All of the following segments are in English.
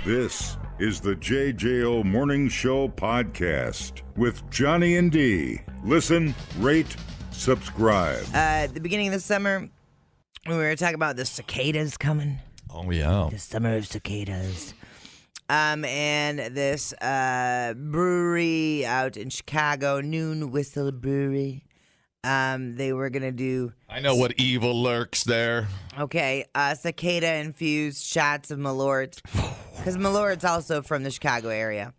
This is the JJO Morning Show podcast with Johnny and D. Listen, rate, subscribe. At the beginning of the summer, we were talking about the cicadas coming. Oh, yeah. The summer of cicadas. And this brewery out in Chicago, Noon Whistle Brewery, they were going to do... I know what evil lurks there. Okay, cicada-infused shots of Malort. Because Malort's also from the Chicago area.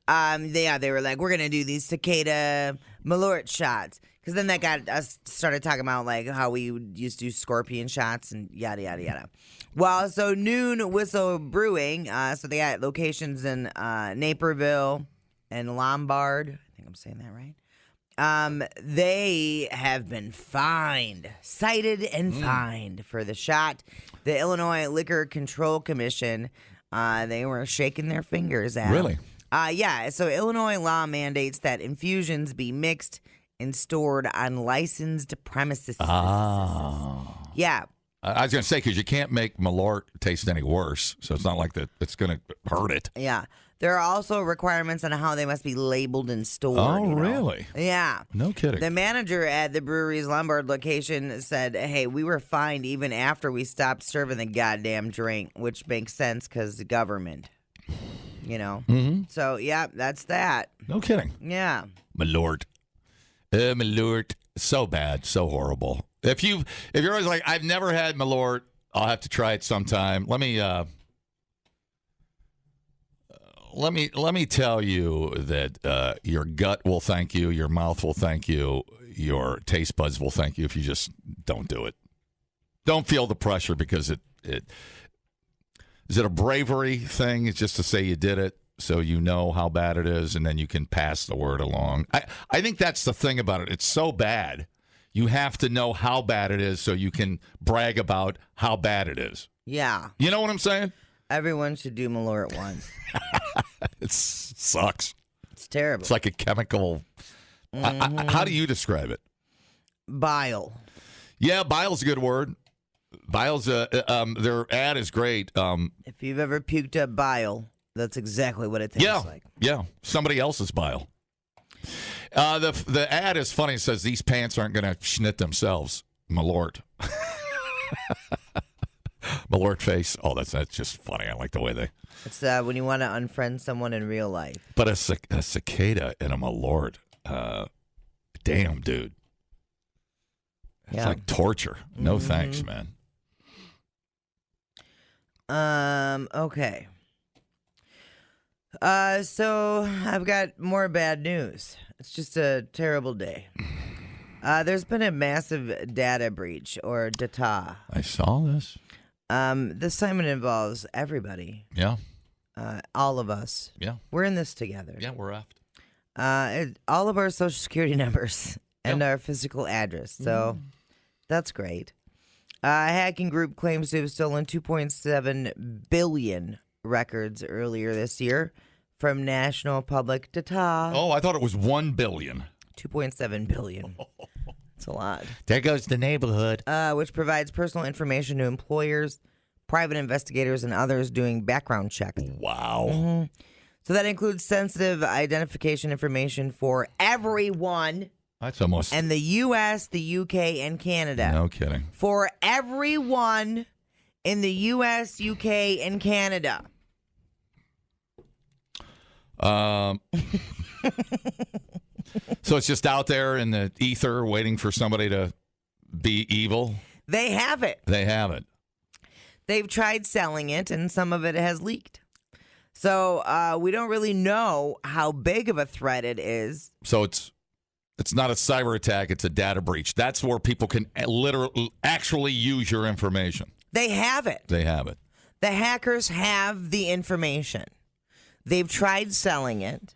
They were like, we're going to do these cicada Malort shots. Because then that got us started talking about like how we used to do scorpion shots and yada, yada, yada. Well, so Noon Whistle Brewing, so they got locations in Naperville and Lombard. I think I'm saying that right. They have been cited and fined for the shot. The Illinois Liquor Control Commission, they were shaking their fingers at. Really? Yeah. So Illinois law mandates that infusions be mixed and stored on licensed premises. Yeah. I was going to say, because you can't make Malort taste any worse, so it's not like that it's going to hurt it. Yeah. There are also requirements on how they must be labeled and stored. Oh, really? Yeah. No kidding. The manager at the brewery's Lombard location said, hey, we were fined even after we stopped serving the goddamn drink, which makes sense because the government, you know. Mm-hmm. So, yeah, that's that. No kidding. Yeah. Malort. Malort. So bad. So horrible. If you're always like, I've never had Malort, I'll have to try it sometime. Let me tell you that your gut will thank you, your mouth will thank you, your taste buds will thank you if you just don't do it. Don't feel the pressure because is it a bravery thing? It's just to say you did it so you know how bad it is and then you can pass the word along. I think that's the thing about it. It's so bad. You have to know how bad it is so you can brag about how bad it is. Yeah. You know what I'm saying? Everyone should do Malort once. It sucks. It's terrible. It's like a chemical. Mm-hmm. How do you describe it? Bile. Yeah, bile's a good word. Bile's their ad is great. If you've ever puked up bile, that's exactly what it tastes like. Yeah, somebody else's bile. The ad is funny. It says these pants aren't going to schnit themselves. Malort. Malort face. Oh, that's just funny. I like the way they. It's when you want to unfriend someone in real life. But a cicada and a Malort. Damn, dude. It's like torture. No thanks, man. Okay. So I've got more bad news. It's just a terrible day. There's been a massive data breach, or data. I saw this. This time it involves everybody. Yeah. All of us. Yeah. We're in this together. Yeah, we're effed. All of our social security numbers and our physical address. So that's great. A hacking group claims to have stolen 2.7 billion records earlier this year from national public data. Oh, I thought it was 1 billion. 2.7 billion. That's a lot. There goes the neighborhood. Which provides personal information to employers, private investigators, and others doing background checks. Wow. Mm-hmm. So that includes sensitive identification information for everyone. That's almost. And the U.S., the U.K., and Canada. No kidding. For everyone in the U.S., U.K., and Canada. So it's just out there in the ether waiting for somebody to be evil? They have it. They have it. They've tried selling it, and some of it has leaked. So we don't really know how big of a threat it is. So it's not a cyber attack. It's a data breach. That's where people can literally actually use your information. They have it. They have it. The hackers have the information. They've tried selling it.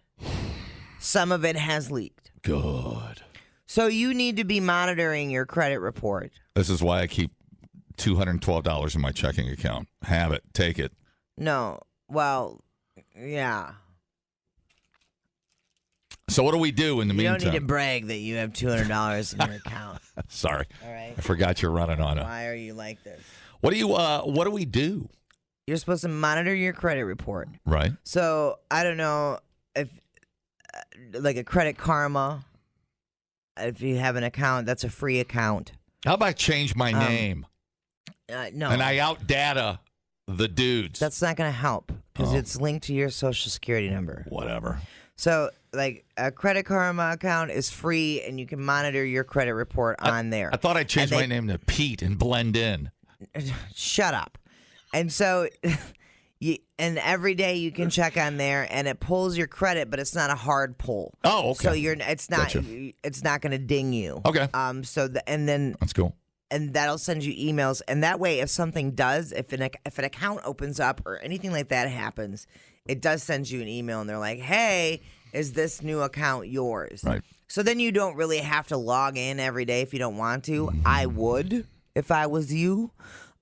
Some of it has leaked. Good. So you need to be monitoring your credit report. This is why I keep $212 in my checking account. Have it. Take it. No. Well, yeah. So what do we do in the meantime? You don't need to brag that you have $200 in your account. Sorry. All right. I forgot you're running on it. Why are you like this? What do we do? you're supposed to monitor your credit report. Right. So I don't know if, like a Credit Karma, if you have an account, that's a free account. How about I change my name? No. And I out data the dudes. That's not going to help because it's linked to your Social Security number. Whatever. So, like, a Credit Karma account is free, and you can monitor your credit report on there. I thought I'd change my name to Pete and blend in. Shut up. And so, and every day you can check on there, and it pulls your credit, but it's not a hard pull. Oh, okay. So it's not going to ding you. Okay. And then that's cool. And that'll send you emails, and that way, if something does, if an account opens up or anything like that happens, it does send you an email, and they're like, "Hey, is this new account yours?" Right. So then you don't really have to log in every day if you don't want to. I would if I was you.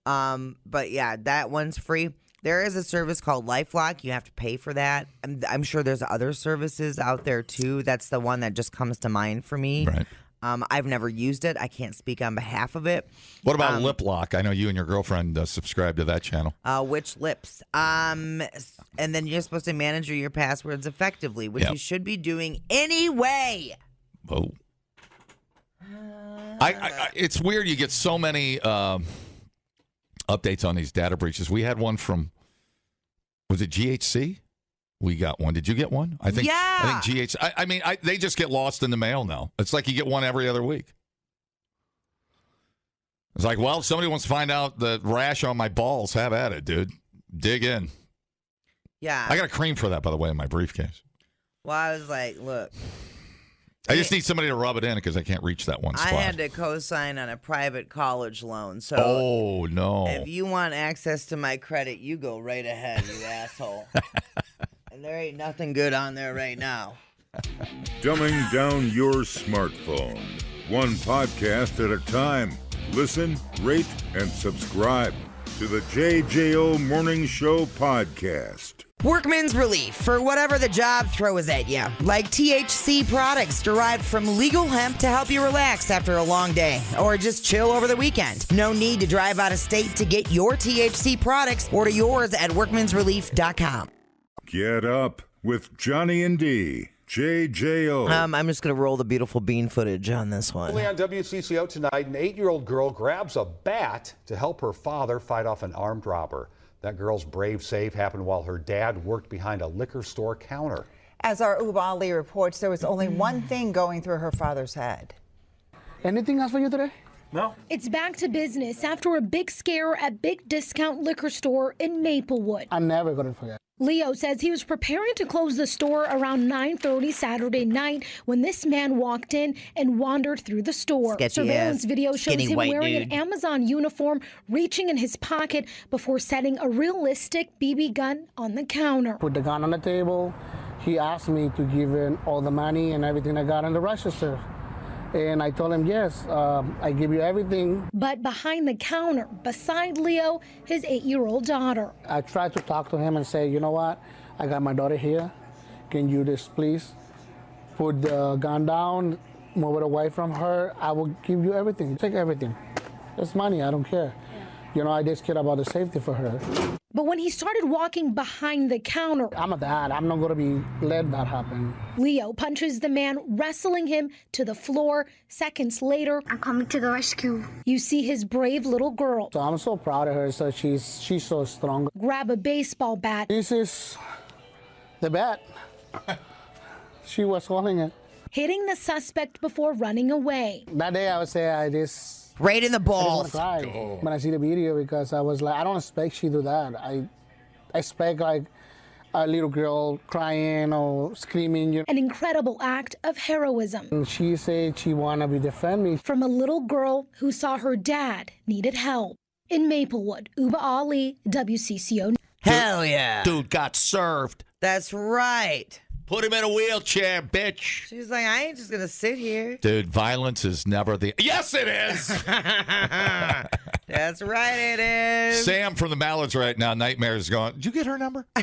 But yeah, that one's free. There is a service called LifeLock. You have to pay for that. I'm sure there's other services out there too. That's the one that just comes to mind for me. Right. I've never used it. I can't speak on behalf of it. What about Lip Lock? I know you and your girlfriend subscribe to that channel. Which lips? And then you're supposed to manage your passwords effectively, which you should be doing anyway. Oh. It's weird. You get so many updates on these data breaches. We had one from, was it GHC? We got one. Did you get one? I think GHC. I mean, they just get lost in the mail now. It's like you get one every other week. It's like, well, if somebody wants to find out the rash on my balls, have at it, dude. Dig in. Yeah. I got a cream for that, by the way, in my briefcase. Well, I was like, look. I just need somebody to rub it in because I can't reach that one spot. I had to co-sign on a private college loan. So oh, no. If you want access to my credit, you go right ahead, you asshole. And there ain't nothing good on there right now. Dumbing down your smartphone. One podcast at a time. Listen, rate, and subscribe to the JJO Morning Show podcast. Workman's relief for whatever the job throws at you. Like THC products derived from legal hemp to help you relax after a long day or just chill over the weekend. No need to drive out of state to get your THC products. Order yours at workmansrelief.com. Get up with Johnny and D. JJO. I'm just going to roll the beautiful bean footage on this one. Only on WCCO tonight, an 8-year-old girl grabs a bat to help her father fight off an armed robber. That girl's brave save happened while her dad worked behind a liquor store counter. As our Uba Ali reports, there was only one thing going through her father's head. Anything else for you today? No. It's back to business after a big scare at Big Discount Liquor Store in Maplewood. I'm never going to forget. Leo says he was preparing to close the store around 9:30 Saturday night when this man walked in and wandered through the store. Surveillance video shows him wearing an Amazon uniform, reaching in his pocket before setting a realistic BB gun on the counter. Put the gun on the table. He asked me to give him all the money and everything I got in the register. And I told him, yes, I give you everything. But behind the counter, beside Leo, his 8-year-old daughter. I tried to talk to him and say, you know what? I got my daughter here. Can you just please put the gun down, move it away from her? I will give you everything. Take everything. It's money. I don't care. You know, I just care about the safety for her. But when he started walking behind the counter, I'm a dad. I'm not going to be let that happen. Leo punches the man, wrestling him to the floor. Seconds later, I'm coming to the rescue. You see his brave little girl. So I'm so proud of her. So she's so strong. Grab a baseball bat. This is the bat. She was holding it. Hitting the suspect before running away. That day I would say I just... Right in the balls. I just cried when I see the video because I was like, I don't expect she do that. I expect like a little girl crying or screaming. You know. An incredible act of heroism. And she said she wanna be defend me. From a little girl who saw her dad needed help. In Maplewood, Uba Ali, WCCO. Hell yeah. Dude got served. That's right. Put him in a wheelchair, bitch. She's like, I ain't just going to sit here. Dude, violence is never the... Yes, it is! That's right, it is. Sam from the Mallards right now, Nightmare's going, did you get her number? No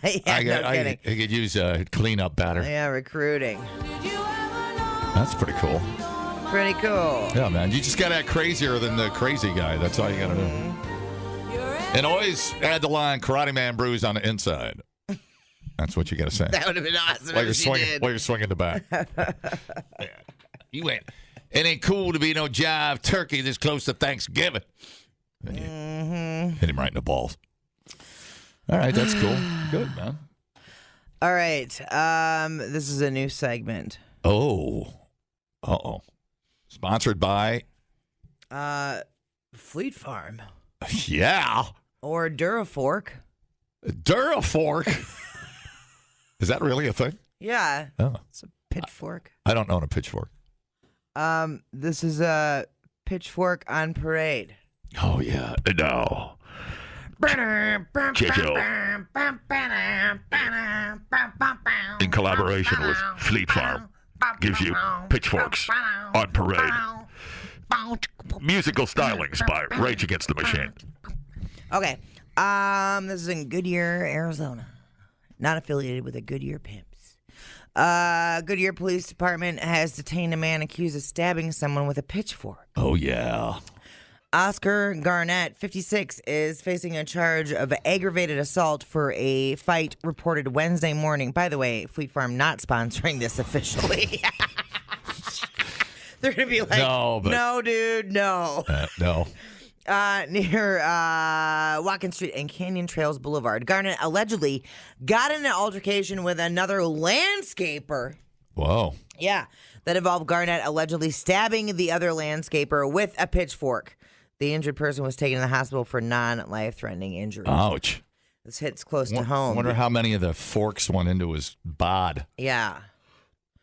kidding. I could use a cleanup batter. Yeah, recruiting. That's pretty cool. Pretty cool. Yeah, man. You just got to act crazier than the crazy guy. That's all you got to do. And always add the line, Karate Man bruise on the inside. That's what you got to say. That would have been awesome While if she did. you're swinging the bat. Yeah. You went, it ain't cool to be no jive turkey this close to Thanksgiving. Then you hit him right in the balls. All right, that's cool. Good, man. All right. This is a new segment. Oh. Uh-oh. Sponsored by? Fleet Farm. Yeah. Or Durafork. Durafork? Is that really a thing? Yeah. Oh. It's a pitchfork. I don't own a pitchfork. This is a pitchfork on parade. Oh, yeah. No. JJO. In collaboration with Fleet Farm gives you pitchforks on parade. Musical stylings by Rage Against the Machine. Okay. This is in Goodyear, Arizona. Not affiliated with the Goodyear Pimps. Goodyear Police Department has detained a man accused of stabbing someone with a pitchfork. Oh, yeah. Oscar Garnett, 56, is facing a charge of aggravated assault for a fight reported Wednesday morning. By the way, Fleet Farm not sponsoring this officially. They're going to be like, no, dude, no. No. Near Watkins Street and Canyon Trails Boulevard. Garnett allegedly got in an altercation with another landscaper. Whoa. Yeah, that involved Garnett allegedly stabbing the other landscaper with a pitchfork. The injured person was taken to the hospital for non-life-threatening injuries. Ouch. This hits close to home. I wonder how many of the forks went into his bod. Yeah.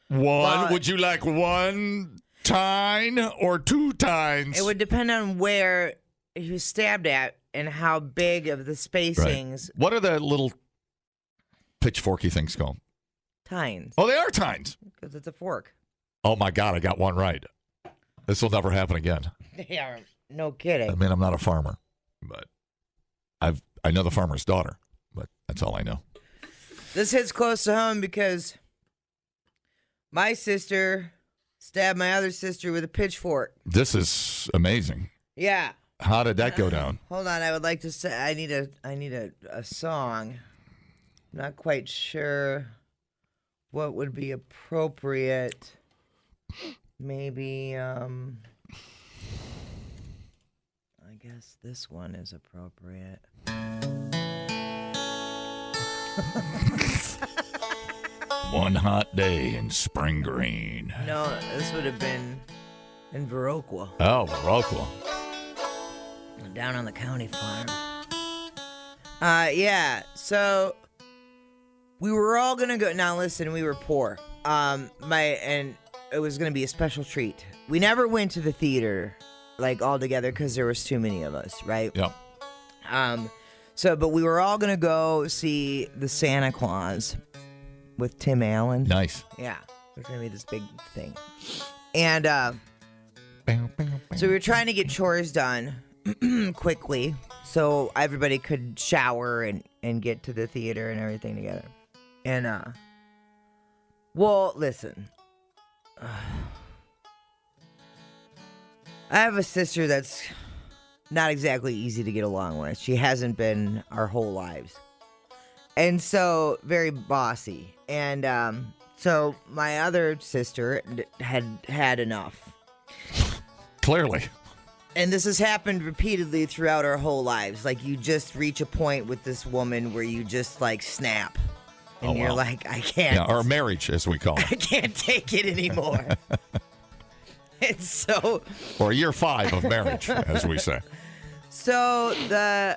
One? Would you like one tine or two tines? It would depend on where he was stabbed at and how big of the spacings. Right. What are the little pitchforky things called? Tines. Oh, they are tines. Because it's a fork. Oh, my God, I got one right. This will never happen again. They are. No kidding. I mean, I'm not a farmer, but I know the farmer's daughter, but that's all I know. This hits close to home because my sister stabbed my other sister with a pitchfork. This is amazing. Yeah. How did that go down? Hold on, I would like to say I need a song. I'm not quite sure what would be appropriate. Maybe I guess this one is appropriate. One hot day in Spring Green. No, this would have been in Viroqua. Oh, Viroqua. Down on the county farm. Yeah, so we were all gonna go. Now listen, we were poor. And it was gonna be a special treat. We never went to the theater, like all together, because there was too many of us, right? Yep. But we were all gonna go see the Santa Claus with Tim Allen. Nice. Yeah, there's gonna be this big thing, and so we were trying to get chores done quickly so everybody could shower and get to the theater and everything together. And well, listen, I have a sister that's not exactly easy to get along with. She hasn't been our whole lives, and so very bossy. And so my other sister had enough. Clearly. And this has happened repeatedly throughout our whole lives. Like, you just reach a point with this woman where you just, like, snap. And you're like, I can't. Yeah, or marriage, as we call it. I can't take it anymore. And so. Or year 5 of marriage, as we say. So the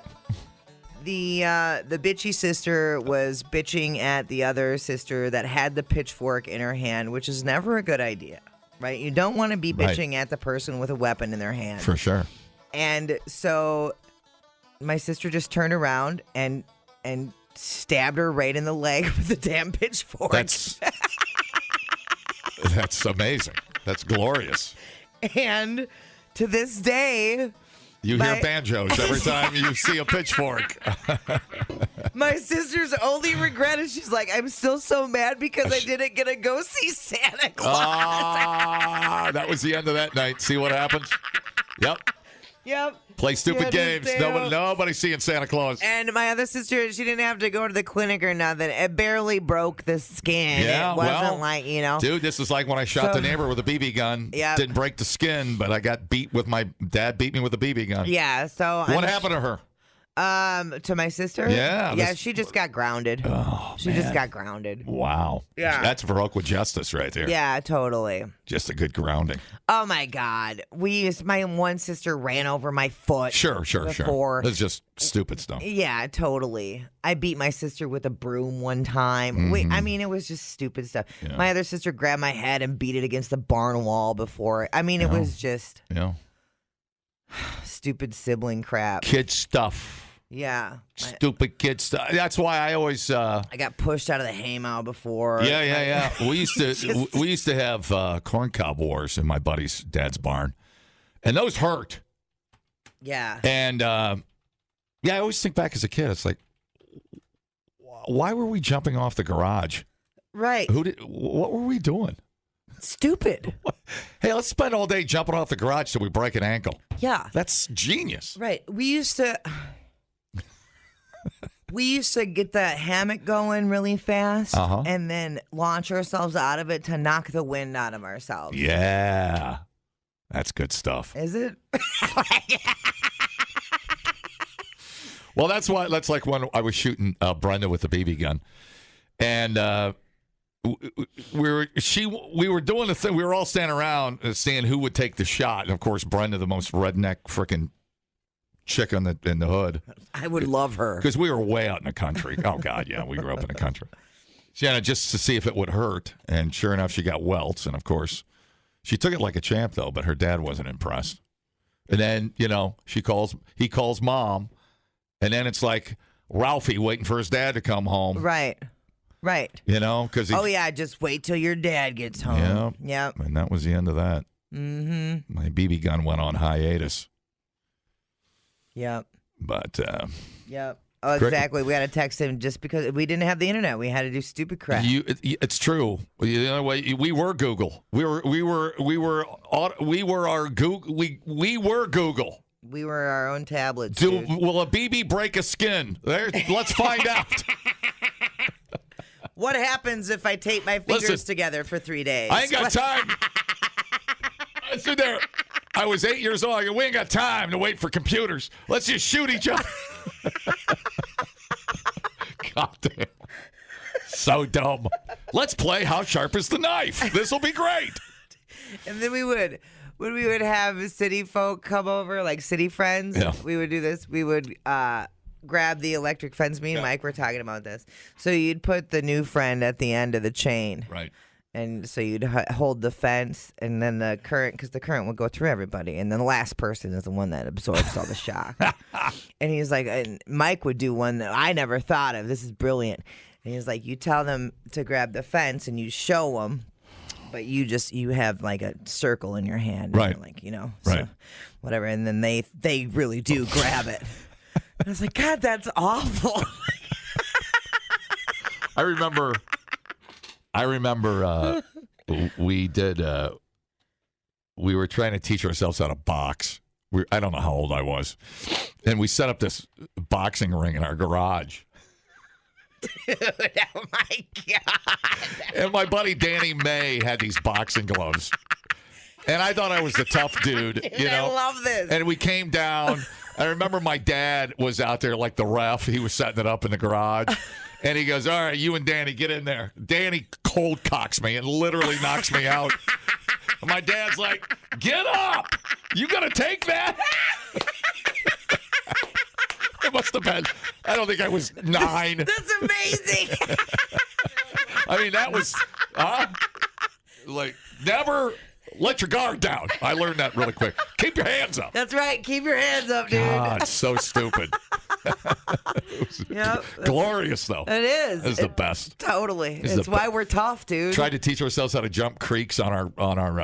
bitchy sister was bitching at the other sister that had the pitchfork in her hand, which is never a good idea. Right? You don't want to be bitching at the person with a weapon in their hand. For sure. And so my sister just turned around and stabbed her right in the leg with the damn pitchfork. That's amazing. That's glorious. And to this day, you hear banjos every time you see a pitchfork. My sister's only regret is she's like, I'm still so mad because I didn't get to go see Santa Claus. That was the end of that night. See what happens? Yep. Yep. Play stupid games. Stay up. Nobody's seeing Santa Claus. And my other sister, she didn't have to go to the clinic or nothing. It barely broke the skin. Yeah, it wasn't well, like, you know. Dude, this is like when I shot the neighbor with a BB gun. Yep. Didn't break the skin, but I got beat with my dad beat me with a BB gun. Yeah, so. What happened to her? To my sister? Yeah. She just got grounded. She just got grounded. Wow. Yeah. That's Baroque with justice right there. Yeah, totally. Just a good grounding. Oh my God. My one sister ran over my foot. Sure. before. It's just stupid stuff. Yeah, totally. I beat my sister with a broom one time. It was just stupid stuff. Yeah. My other sister grabbed my head and beat it against the barn wall before. It was just stupid sibling crap. Kid stuff. Yeah. Stupid kid stuff. That's why I always. I got pushed out of the haymow before. Yeah. We used to have corn cob wars in my buddy's dad's barn, and those hurt. Yeah. And I always think back as a kid. It's like, why were we jumping off the garage? Right. What were we doing? Stupid. Hey, let's spend all day jumping off the garage till we break an ankle. Yeah. That's genius. Right. We used to get the hammock going really fast and then launch ourselves out of it to knock the wind out of ourselves. Yeah. That's good stuff. Is it? Well, that's like when I was shooting Brenda with the BB gun. And we were doing the thing. We were all standing around seeing who would take the shot. And, of course, Brenda, the most redneck freaking chick in the hood. I would love her. Because we were way out in the country. Oh, God, yeah. We grew up in the country. Just to see if it would hurt. And sure enough, she got welts. And, of course, she took it like a champ, though. But her dad wasn't impressed. And then, he calls Mom. And then it's like Ralphie waiting for his dad to come home. Right. Because just wait till your dad gets home. Yep. And that was the end of that. Mm-hmm. My BB gun went on hiatus. Yep. But yep. Oh, exactly. We had to text him just because we didn't have the internet. We had to do stupid crap. It's true. We were Google. We were our Google. We were Google. We were our own tablets. Will a BB break a skin? Let's find out. What happens if I tape my fingers together for 3 days? I ain't got time. I stood there. I was 8 years old. We ain't got time to wait for computers. Let's just shoot each other. God damn. So dumb. Let's play How Sharp is the Knife. This will be great. And then when we would have city folk come over, like city friends, we would do this. We would grab the electric fence. Me and Mike were talking about this. So you'd put the new friend at the end of the chain. Right. And so you'd hold the fence, and then the current, because the current would go through everybody, and then the last person is the one that absorbs all the shock. And he's like, and Mike would do one that I never thought of. This is brilliant. And he's like, you tell them to grab the fence, and you show them, but you have like a circle in your hand, right? And like so whatever, and then they really do grab it. And I was like, God, that's awful. I remember we were trying to teach ourselves how to box. I don't know how old I was. And we set up this boxing ring in our garage. Dude, oh my God. And my buddy Danny May had these boxing gloves. And I thought I was the tough dude, I love this. And we came down. I remember my dad was out there like the ref. He was setting it up in the garage. And he goes, all right, you and Danny, get in there. Danny cold cocks me and literally knocks me out. And my dad's like, get up. You going to take that? It must have been, I don't think I was 9. That's amazing. I mean, that was, like, never let your guard down. I learned that really quick. Keep your hands up. That's right. Keep your hands up, dude. God, so stupid. Yep. Glorious, though. It is. It's the best. Totally. It's It's why we're tough, dude. Tried to teach ourselves how to jump creeks on our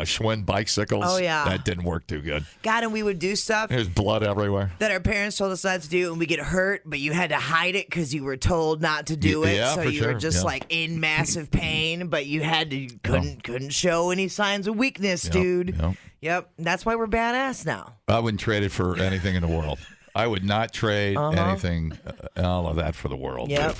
Schwinn bicycles. Oh, yeah. That didn't work too good. God, and we would do stuff There's blood everywhere. that our parents told us not to do, and we get hurt, but you had to hide it because you were told not to do it. Yeah, so for you were sure. just Yeah. like in massive pain, but you couldn't show any signs of weakness, dude. Yep. That's why we're badass now. I wouldn't trade it for anything in the world. I would not trade anything, all of that for the world. Yep.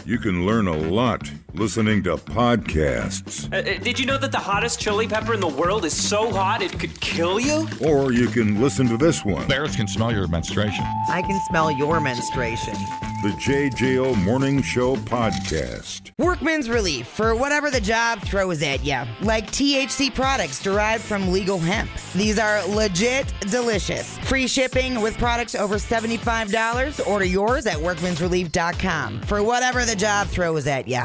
You can learn a lot listening to podcasts. Did you know that the hottest chili pepper in the world is so hot it could kill you? Or you can listen to this one. Bears can smell your menstruation. I can smell your menstruation. The JJO Morning Show Podcast. Workman's relief for whatever the job throws at you, like THC products derived from legal hemp. These are legit delicious. Free shipping with products over $75. Order yours at workmansrelief.com for whatever the job throws at you.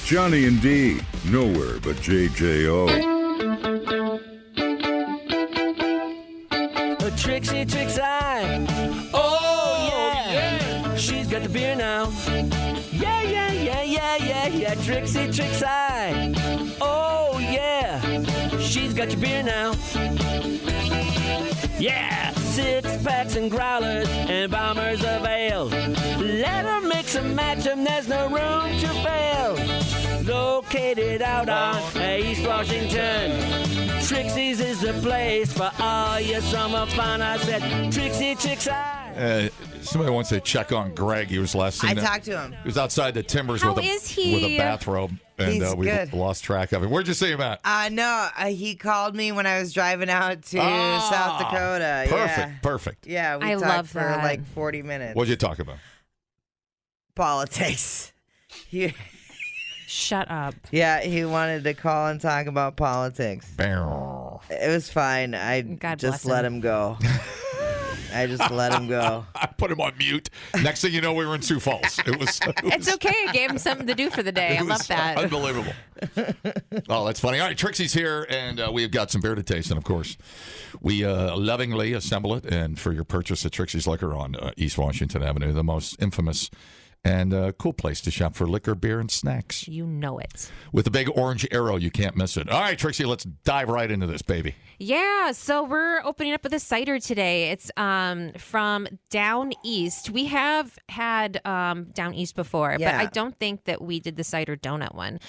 Johnny and D, nowhere but JJO. Trixie, oh yeah, she's got the beer now. Yeah, Trixie, oh yeah, she's got your beer now. Yeah, 6-packs and growlers and bombers of ale. Let her mix and match them, there's no room to fail. Located out on East Washington, Trixie's is the place for all your summer fun. I said, Trixie. Somebody wants to check on Greg. He was last seen. I talked to him. He was outside the timbers How with is he? a bathrobe, and He's we good. lost track of him. Where'd you see him at? No, he called me when I was driving out to South Dakota. Perfect. Yeah, we I talked love for that. like 40 minutes. What'd you talk about? Politics. Shut up. Yeah, he wanted to call and talk about politics. Bow. It was fine. I God just bless let him. him go. I just let him go. I put him on mute. Next thing you know, we were in Sioux Falls. It's okay. I gave him something to do for the day. I love that. Unbelievable. Oh, that's funny. All right, Trixie's here, and we've got some beer to taste. And, of course, we lovingly assemble it. And for your purchase at Trixie's Liquor on East Washington Avenue, the most infamous and cool place to shop for liquor, beer, and snacks. You know it. With the big orange arrow, you can't miss it. All right, Trixie, let's dive right into this, baby. Yeah, so we're opening up with a cider today. It's from Down East. We have had Down East before, but I don't think that we did the cider donut one.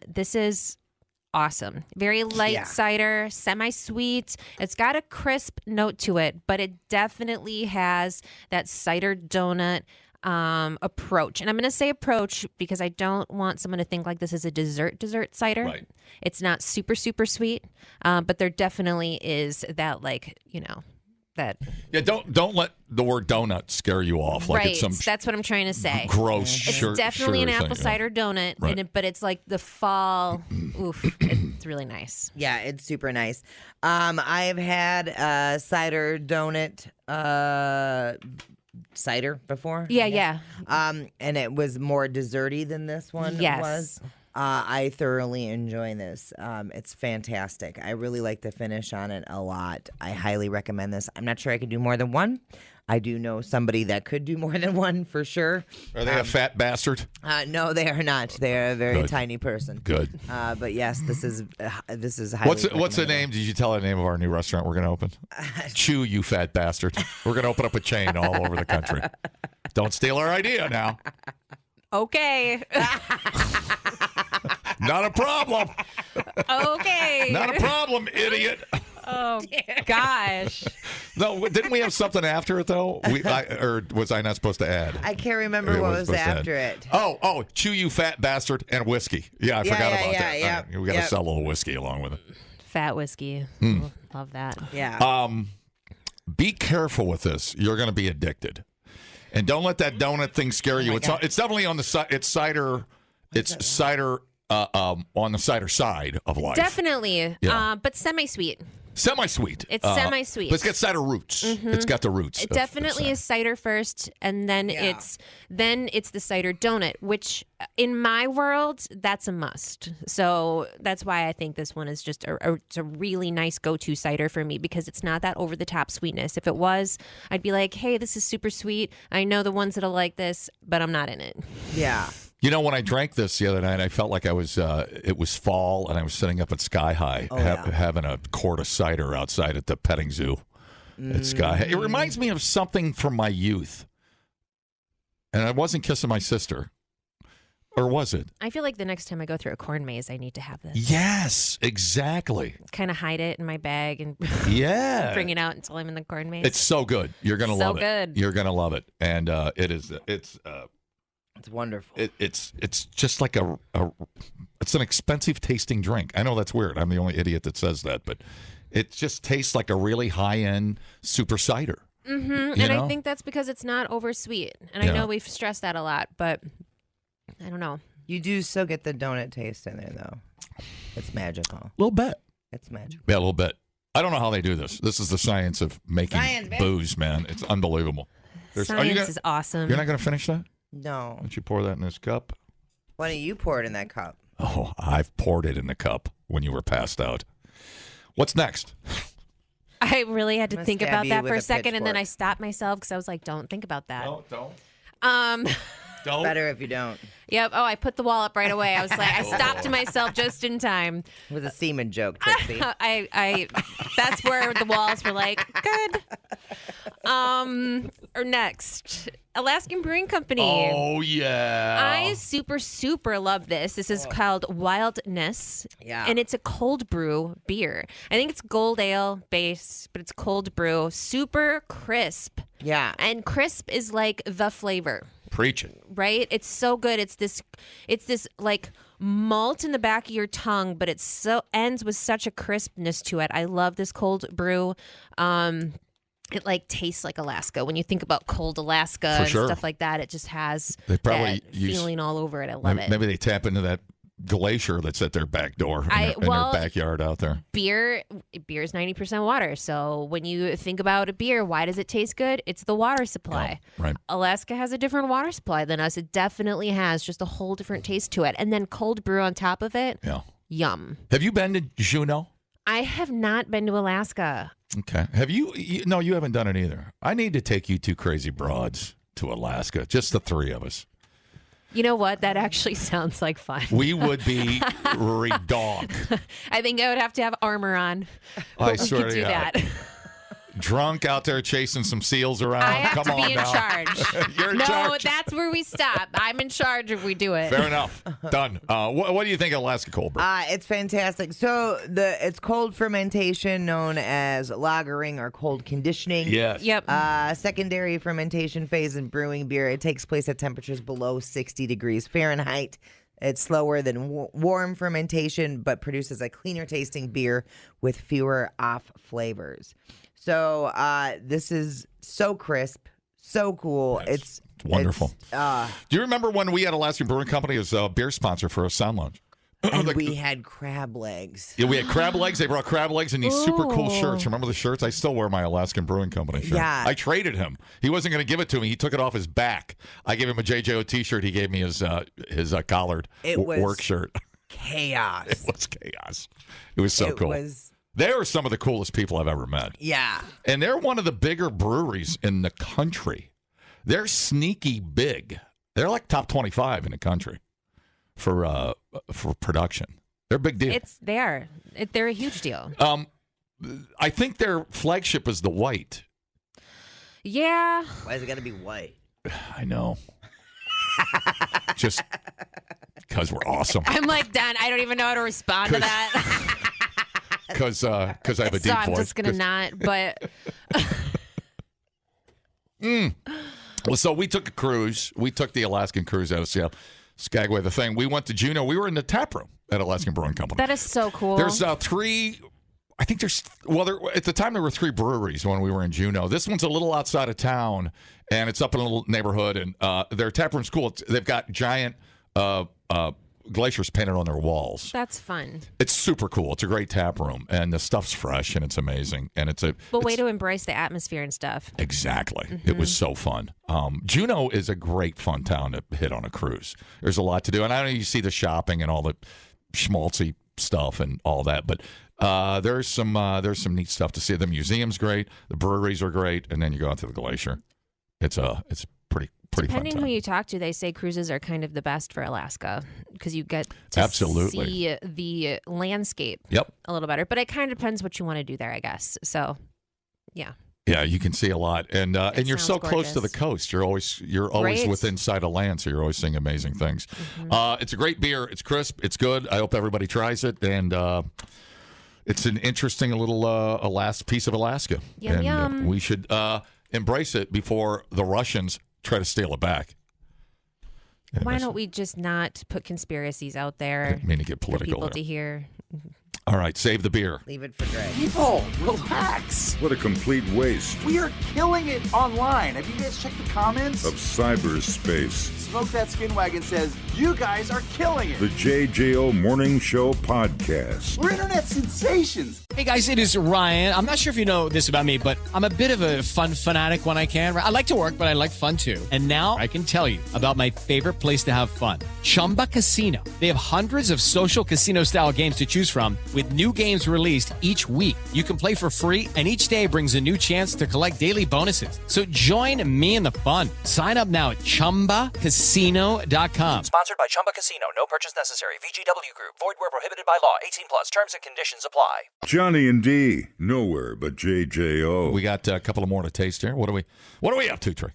This is awesome. Very light cider, semi-sweet. It's got a crisp note to it, but it definitely has that cider donut approach. And I'm going to say approach because I don't want someone to think like this is a dessert cider. Right. It's not super sweet, but there definitely is that, like, that. Yeah, don't let the word donut scare you off. Like right. It's some That's what I'm trying to say. Gross. It's definitely an apple thing, cider donut, Right. but it's like the fall. Oof, it's really nice. Yeah, it's super nice. I've had a cider donut cider before. Yeah. And it was more desserty than this one was. I thoroughly enjoy this. It's fantastic. I really like the finish on it a lot. I highly recommend this. I'm not sure I could do more than one. I do know somebody that could do more than one for sure. Are they a fat bastard? No, they are not. They are a very Good. tiny person. Good. But yes, this is highly What's the recommended. name? Did you tell the name of our new restaurant we're going to open? Chew, you fat bastard. We're going to open up a chain all over the country. Don't steal our idea now. Okay. Not a problem. Okay. Not a problem, idiot. Oh, gosh. No, didn't we have something after it, though? Or was I not supposed to add? I can't remember what was after it. Oh, chew, you fat bastard, and whiskey. Yeah, I forgot about that. Yeah. All right, we got to sell a little whiskey along with it. Fat whiskey. Love that. Yeah. Be careful with this. You're going to be addicted. And don't let that donut thing scare you. It's definitely on the side. It's cider. It's cider on the cider side of life. Definitely. Yeah. But semi-sweet. Semi-sweet. It's semi-sweet. But it's got cider roots. Mm-hmm. It's got the roots. It definitely is cider first, and then it's the cider donut, which in my world, that's a must. So that's why I think this one is just it's a really nice go-to cider for me, because it's not that over-the-top sweetness. If it was, I'd be like, hey, this is super sweet. I know the ones that'll like this, but I'm not in it. Yeah. You know, when I drank this the other night, I felt like it was fall, and I was sitting up at Sky High having a quart of cider outside at the petting zoo at Sky High. It reminds me of something from my youth. And I wasn't kissing my sister. Or was it? I feel like the next time I go through a corn maze, I need to have this. Yes, exactly. Kind of hide it in my bag and bring it out until I'm in the corn maze. It's so good. You're going to love it. So good. You're going to love it. And it's wonderful. It's just like it's an expensive tasting drink. I know that's weird. I'm the only idiot that says that, but it just tastes like a really high-end super cider. Mm-hmm. And I think that's because it's not oversweet. And I know we've stressed that a lot, but I don't know. You do still get the donut taste in there, though. It's magical. A little bit. It's magical. Yeah, a little bit. I don't know how they do this. This is the science of making booze, man. It's unbelievable. Science is awesome. You're not going to finish that? No. Why don't you pour that in this cup? Why don't you pour it in that cup? Oh, I've poured it in the cup when you were passed out. What's next? I really had to think about that for a second, and then pitchfork. I stopped myself because I was like, don't think about that. No, don't. Don't. Better if you don't. Yep. Oh, I put the wall up right away. I was like, I stopped myself just in time. It was a semen joke, Trixie. That's where the walls were like, good. Or next, Alaskan Brewing Company. Oh, yeah. I super, super love this. This is called Wildness. Yeah. And it's a cold brew beer. I think it's gold ale base, but it's cold brew. Super crisp. Yeah. And crisp is like the flavor. Preach it. Right? It's so good. It's this like malt in the back of your tongue, but it ends with such a crispness to it. I love this cold brew. It like tastes like Alaska. When you think about cold Alaska and stuff like that, it just has that feeling all over it. I love it. Maybe they tap into that glacier that's at their back door in their backyard out there. Beer is 90% water. So when you think about a beer, why does it taste good? It's the water supply. Oh, right. Alaska has a different water supply than us. It definitely has just a whole different taste to it. And then cold brew on top of it. Yeah. Yum. Have you been to Juneau? I have not been to Alaska. Okay. Have you? No, you haven't done it either. I need to take you two crazy broads to Alaska, just the three of us. You know what? That actually sounds like fun. We would be redog. I think I would have to have armor on. I swear to do God. that. Drunk out there chasing some seals around. I have Come to on be in now. charge. You're in no, charge. that's where we stop. I'm in charge if we do it. Fair enough. Done. What do you think of Alaska cold brew? It's fantastic. So it's cold fermentation, known as lagering or cold conditioning. Yes. Yep. Secondary fermentation phase in brewing beer. It takes place at temperatures below 60 degrees Fahrenheit. It's slower than warm fermentation, but produces a cleaner tasting beer with fewer off flavors. So this is so crisp, so cool. It's wonderful. Do you remember when we had Alaskan Brewing Company as a beer sponsor for a Sound Lounge? And we had crab legs. Yeah, we had crab legs. They brought crab legs and these super cool shirts. Remember the shirts? I still wear my Alaskan Brewing Company shirt. Yeah. I traded him. He wasn't going to give it to me. He took it off his back. I gave him a JJO T-shirt. He gave me his collared work shirt. Chaos. It was chaos. It was so cool. They are some of the coolest people I've ever met. Yeah. And they're one of the bigger breweries in the country. They're sneaky big. They're like top 25 in the country for production. They're a big deal. They're a huge deal. I think their flagship is the white. Yeah. Why is it got to be white? I know. Just because we're awesome. I'm like, Dan, I don't even know how to respond to that. Because I have a deep voice. So I'm just going to not, but... Well, so we took a cruise. We took the Alaskan cruise out of Seattle. Skagway, the thing. We went to Juneau. We were in the tap room at Alaskan Brewing Company. That is so cool. There's three... I think there's... Well, at the time, there were three breweries when we were in Juneau. This one's a little outside of town, and it's up in a little neighborhood, and their tap room's cool. They've got giant Glacier's painted on their walls. That's fun. It's super cool. It's a great tap room, and the stuff's fresh, and it's amazing. And way to embrace the atmosphere and stuff. Exactly. Mm-hmm. It was so fun. Juneau is a great fun town to hit on a cruise. There's a lot to do, and I know you see the shopping and all the schmaltzy stuff and all that, but there's some neat stuff to see. The museum's great, the breweries are great, and then you go out to the glacier. It's pretty Depending fun who you talk to, they say cruises are kind of the best for Alaska because you get to Absolutely. see the landscape a little better. But it kind of depends what you want to do there, I guess. So, yeah. Yeah, you can see a lot, and you're so gorgeous. close to the coast. You're always Right. within sight of land, so you're always seeing amazing things. It's a great beer. It's crisp. It's good. I hope everybody tries it, and it's an interesting little last piece of Alaska. Yum, and yum. we should embrace it before the Russians try to steal it back. Why don't we just not put conspiracies out there? I didn't mean to get for political people there. to hear. All right, save the beer. Leave it for Greg. People, relax. What a complete waste We are killing it online. Have you guys checked the comments? of cyberspace. Smoke That Skin Wagon says, you guys are killing it. The JJO Morning Show Podcast. We're internet sensations. Hey guys, it is Ryan. I'm not sure if you know this about me, but I'm a bit of a fun fanatic when I can. I like to work, but I like fun too. And now I can tell you about my favorite place to have fun. Chumba Casino. They have hundreds of social casino style games to choose from with new games released each week. You can play for free and each day brings a new chance to collect daily bonuses. So join me in the fun. Sign up now at ChumbaCasino.com. Sponsored by Chumba Casino. No purchase necessary. VGW Group. Void where prohibited by law. 18 plus. Terms and conditions apply. Johnny and D, nowhere but JJO. We got a couple of more to taste here. What are we up to, Trey?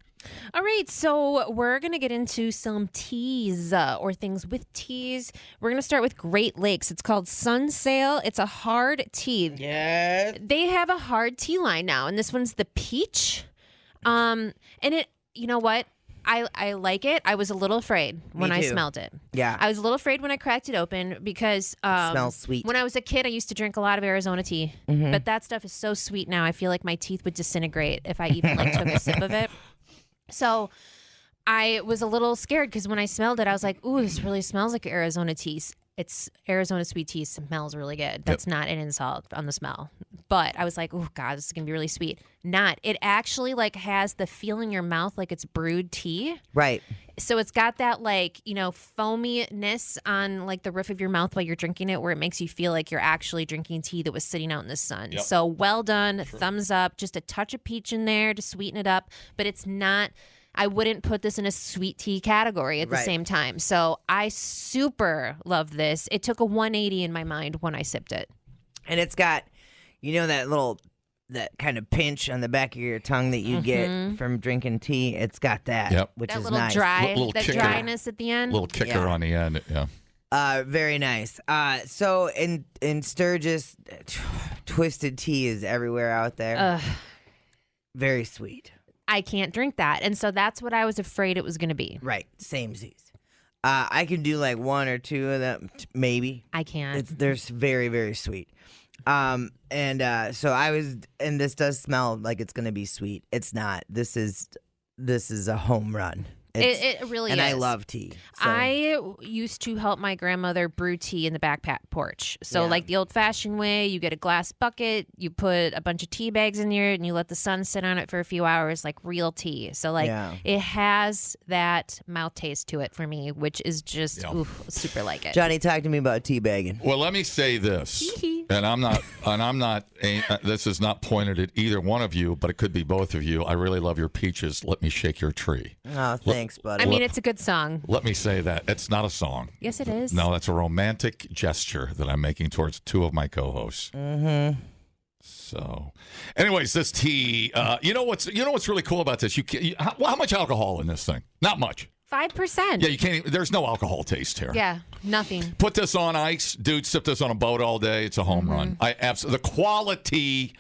All right, so we're going to get into some teas or things with teas. We're going to start with Great Lakes. It's called Sunsail. It's a hard tea. Yeah. They have a hard tea line now, and this one's the peach. And it, you know what? I like it. I was a little afraid when I smelled it. Yeah. I was a little afraid when I cracked it open because smells sweet. When I was a kid, I used to drink a lot of Arizona tea, but that stuff is so sweet now. I feel like my teeth would disintegrate if I even took a sip of it. So I was a little scared because when I smelled it, I was like, ooh, this really smells like Arizona tea. It's Arizona sweet tea smells really good. That's not an insult on the smell. But I was like, oh, God, this is going to be really sweet. Not. It actually has the feel in your mouth like it's brewed tea. Right. So it's got that foaminess on the roof of your mouth while you're drinking it where it makes you feel like you're actually drinking tea that was sitting out in the sun. Yep. So well done. Sure. Thumbs up. Just a touch of peach in there to sweeten it up. But it's not... I wouldn't put this in a sweet tea category at the same time. So I super love this. It took a 180 in my mind when I sipped it. And it's got, that kind of pinch on the back of your tongue that you get from drinking tea. It's got that, which that is little nice. Little dryness at the end. Little kicker on the end, yeah. Very nice. So in Sturgis, twisted tea is everywhere out there. Very sweet. I can't drink that. And so that's what I was afraid it was going to be. Right. Samesies. I can do one or two of them, maybe. I can't. They're very, very sweet. So I was, and this does smell like it's going to be sweet. It's not. This is a home run. It really and is. And I love tea. So. I used to help my grandmother brew tea in the back porch. So the old-fashioned way, you get a glass bucket, you put a bunch of tea bags in here, and you let the sun sit on it for a few hours like real tea. So it has that mouth taste to it for me, which is just super like it. Johnny, talk to me about tea bagging. Well, let me say this, and I'm not. This is not pointed at either one of you, but it could be both of you. I really love your peaches. Let me shake your tree. Oh, thanks, buddy. I mean, it's a good song. Let me say that. It's not a song. Yes, it is. No, that's a romantic gesture that I'm making towards two of my co-hosts. Mm-hmm. So, anyways, this tea. You know what's really cool about this? How much alcohol in this thing? Not much. 5%. Yeah, you can't. There's no alcohol taste here. Yeah, nothing. Put this on ice, dude. Sip this on a boat all day. It's a home run. The quality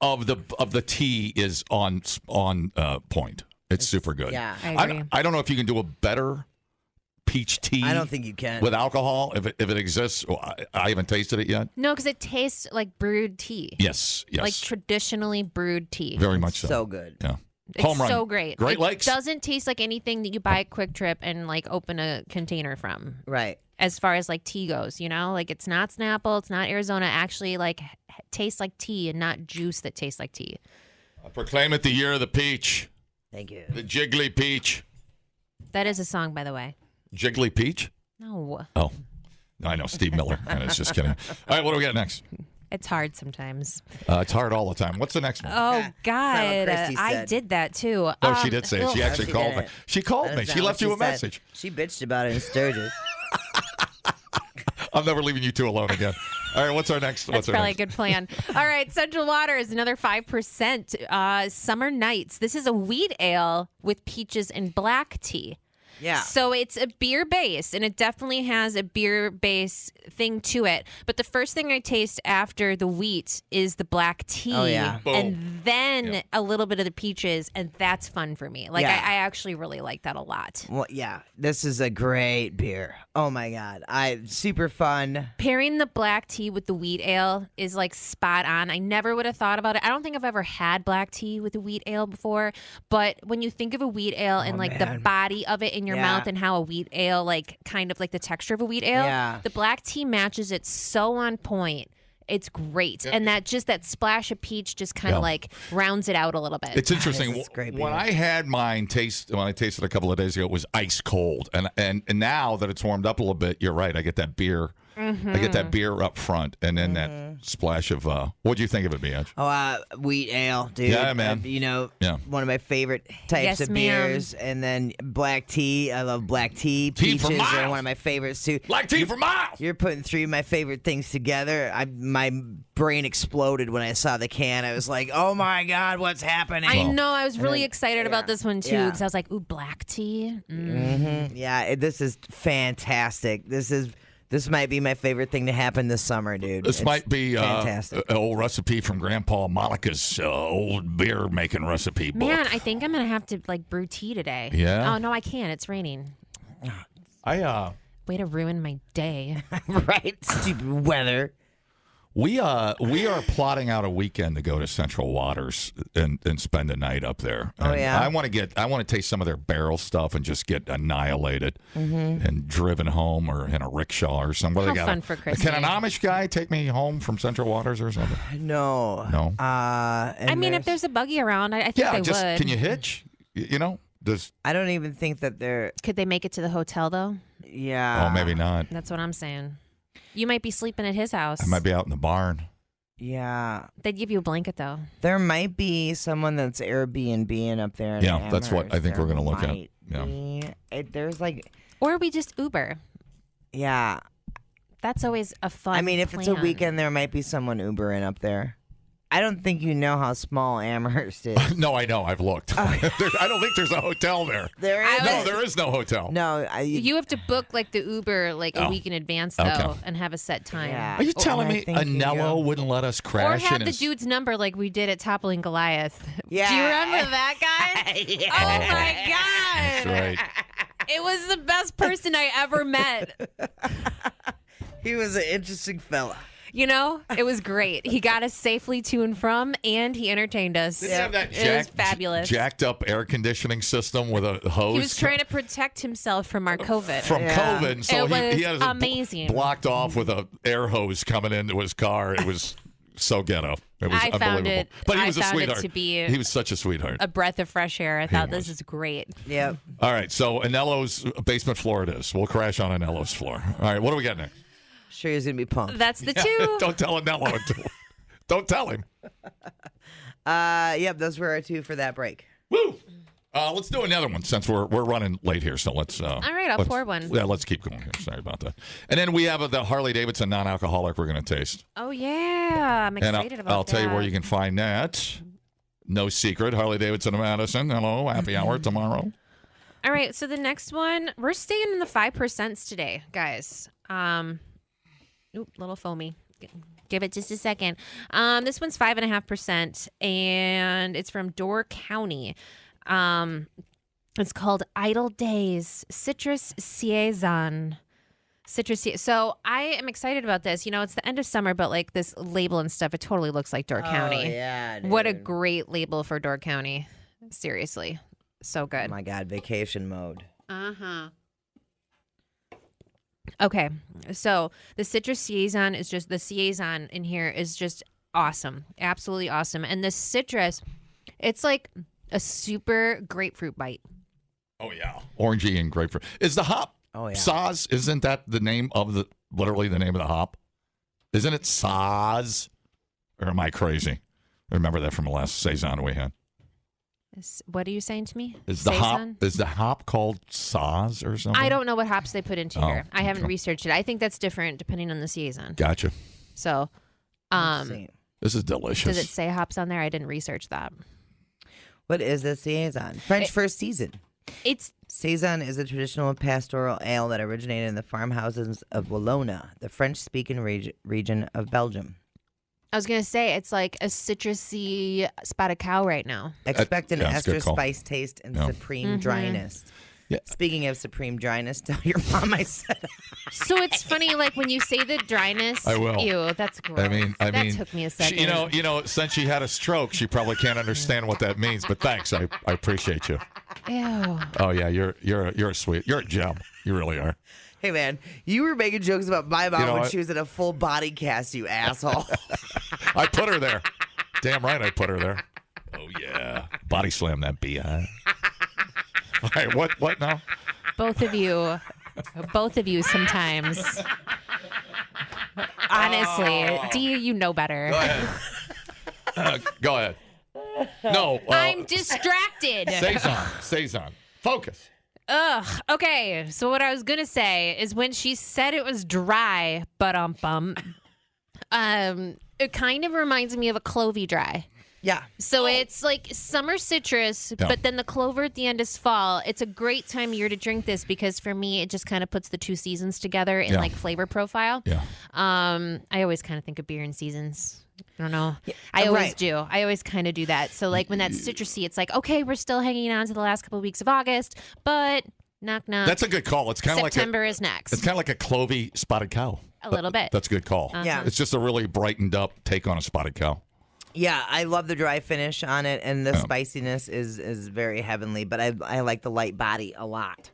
of the tea is on point. It's super good. Yeah, I agree. I don't know if you can do a better peach tea. I don't think you can with alcohol if it exists. I haven't tasted it yet. No, because it tastes like brewed tea. Yes. Like traditionally brewed tea. Very much so. So good. Yeah. It's Home run. so great. Great Lakes. It doesn't taste like anything that you buy at Quick Trip and like open a container from. Right. As far as like tea goes, you know, like it's not Snapple, it's not Arizona. Actually, like tastes like tea and not juice that tastes like tea. I proclaim it the year of the peach. Thank you. The Jiggly Peach. That is a song, by the way. Jiggly Peach? No. Oh, I know Steve Miller. I was just kidding. All right, what do we got next? It's hard sometimes. It's hard all the time. What's the next one? Oh, God. Christy I said. did that, too. No, she did say it. She actually called me. didn't. She called me. That's She not left what you a said. message. She bitched about it in Sturgis. I'm never leaving you two alone again. All right, what's our next? That's probably a good plan. All right, Central Water is another 5%. Summer Nights. This is a wheat ale with peaches and black tea. Yeah. So it's a beer base, and it definitely has a beer base thing to it. But the first thing I taste after the wheat is the black tea. Oh, yeah. And then a little bit of the peaches, and that's fun for me. Like, Yeah. I actually really like that a lot. Well, yeah, this is a great beer. Oh my God, super fun. Pairing the black tea with the wheat ale is like spot on. I never would have thought about it. I don't think I've ever had black tea with a wheat ale before, but when you think of a wheat ale and like the body of it in your mouth and how a wheat ale, like kind of like the texture of a wheat ale, the black tea matches it so on point. It's great. And that splash of peach just kind of like rounds it out a little bit. It's interesting. When I had mine when I tasted it a couple of days ago, it was ice cold. And now that it's warmed up a little bit, you're right. I get that beer. I get that beer up front, and then that splash of. What do you think of it, Biatch? Oh, wheat ale, dude. Yeah, man. One of my favorite types of beers, and then black tea. I love black tea. Peaches are one of my favorites too. Black tea for miles. You're putting three of my favorite things together. My brain exploded when I saw the can. I was like, "Oh my God, what's happening?" I know. I was really excited about this one too because I was like, "Ooh, black tea." Yeah, this is fantastic. This might be my favorite thing to happen this summer, dude. This might be fantastic. an old recipe from Grandpa Monica's old beer making recipe book. Man, I think I'm gonna have to like brew tea today. Yeah? Oh no, I can't. It's raining. Way to ruin my day. Right? Stupid weather. We are plotting out a weekend to go to Central Waters and spend a night up there. Oh, and yeah? I want to taste some of their barrel stuff and just get annihilated and driven home or in a rickshaw or something. How fun for Christy. Can an Amish guy take me home from Central Waters or something? No. I mean, if there's a buggy around, I think they would. Can you hitch? I don't even think that they're. Could they make it to the hotel though? Yeah. Oh, maybe not. That's what I'm saying. You might be sleeping at his house. I might be out in the barn. Yeah. They'd give you a blanket though. There might be someone that's Airbnb-ing up there. Yeah, that's what I think we're going to look at. Yeah. There's like. Or we just Uber. Yeah. That's always a fun. I mean, if it's a weekend, there might be someone Ubering up there. I don't think you know how small Amherst is. No, I know. I've looked. I don't think there's a hotel there. There is. No, there is no hotel. No, you have to book like the Uber like a week in advance though, and have a set time. Yeah. Are you telling me Anello wouldn't let us crash? Or have the dude's number like we did at Toppling Goliath. Yeah. Do you remember that guy? Yeah. Oh my God. That's right. It was the best person I ever met. He was an interesting fella. You know, it was great. He got us safely to and from, and he entertained us. Did he have that it was fabulous. Jacked up air conditioning system with a hose? He was trying to protect himself from our COVID. From COVID. So it was he had amazing. Blocked off with an air hose coming into his car. It was so ghetto. It was unbelievable. But he was a sweetheart. He was such a sweetheart. A breath of fresh air. I thought this is great. Yep. All right. So Anello's basement floor it is. We'll crash on Anello's floor. All right. What do we got next? Sure, he's gonna be pumped. That's the two. Don't tell Anello. Don't tell him. Yep, those were our two for that break. Woo! Let's do another one since we're running late here. So let's. All right, I'll pour one. Yeah, let's keep going here. Sorry about that. And then we have the Harley Davidson non-alcoholic we're going to taste. Oh yeah, I'm excited about that. I'll tell you where you can find that. No secret, Harley Davidson of Madison. Hello, happy hour tomorrow. All right, so the next one, we're staying in the 5% today, guys. Little foamy. Give it just a second. This one's 5.5%, and it's from Door County. It's called Idle Days Citrus Saison. So I am excited about this. You know, it's the end of summer, but like this label and stuff, it totally looks like Door County. Yeah, dude. What a great label for Door County. Seriously. So good. Oh my God, vacation mode. Uh-huh. Okay, so the citrus Saison is just, the Saison in here is just awesome. Absolutely awesome. And the citrus, it's like a super grapefruit bite. Oh, yeah. Orangey and grapefruit. Is the hop Saz? Isn't that the name of literally the name of the hop? Isn't it Saz? Or am I crazy? I remember that from the last Saison we had. What are you saying to me? Is the hop called Saz or something? I don't know what hops they put into here. I haven't researched it. I think that's different depending on the Saison. Gotcha. So, this is delicious. Does it say hops on there? I didn't research that. What is the Saison? French first season. Saison is a traditional pastoral ale that originated in the farmhouses of Wallona, the French-speaking region of Belgium. I was going to say, it's like a citrusy spotted cow right now. Expect an ester spice taste and supreme dryness. Yeah. Speaking of supreme dryness, tell your mom I said. So it's funny, like when you say the dryness. I will. Ew, that's gross. I mean, that took me a second. You know, since she had a stroke, she probably can't understand what that means. But thanks, I appreciate you. Ew. Oh yeah, you're a sweet, you're a gem. You really are. Hey man, you were making jokes about my mom when she was in a full body cast, you asshole. I put her there. Damn right, I put her there. Oh yeah, body slam that beehive. All right, what now? Both of you sometimes. Honestly, Dee, you know better. Go ahead. Go ahead. No. I'm distracted. Saison. Focus. Ugh. Okay. So what I was gonna say is when she said it was dry, it kind of reminds me of a clovey dry. Yeah. So it's like summer citrus, but then the clover at the end is fall. It's a great time of year to drink this because for me, it just kind of puts the two seasons together in like flavor profile. Yeah. I always kind of think of beer in seasons. I don't know. Yeah, I always do. I always kind of do that. So like when that's citrusy, it's like, okay, we're still hanging on to the last couple of weeks of August, but knock, knock. That's a good call. It's kind of like September is next. It's kind of like a clovey spotted cow. A little bit. That's a good call. Yeah. It's just a really brightened up take on a spotted cow. Yeah, I love the dry finish on it, and the spiciness is very heavenly, but I like the light body a lot.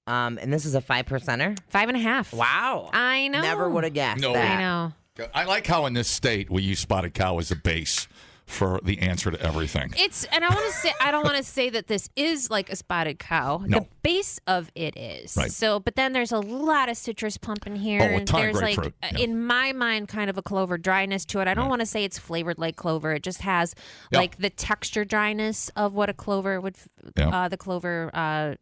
And this is a 5%er? 5.5. Wow. I know. Never would have guessed that. I know. I like how in this state we use spotted cow as a base for the answer to everything. And I want to say, I don't want to say that this is like a spotted cow. No. The base of it is. Right. So, but then there's a lot of citrus plump in here. Oh, a ton of there's grapefruit. like, in my mind, kind of a clover dryness to it. I don't want to say it's flavored like clover. It just has like the texture dryness of what a clover would, the clover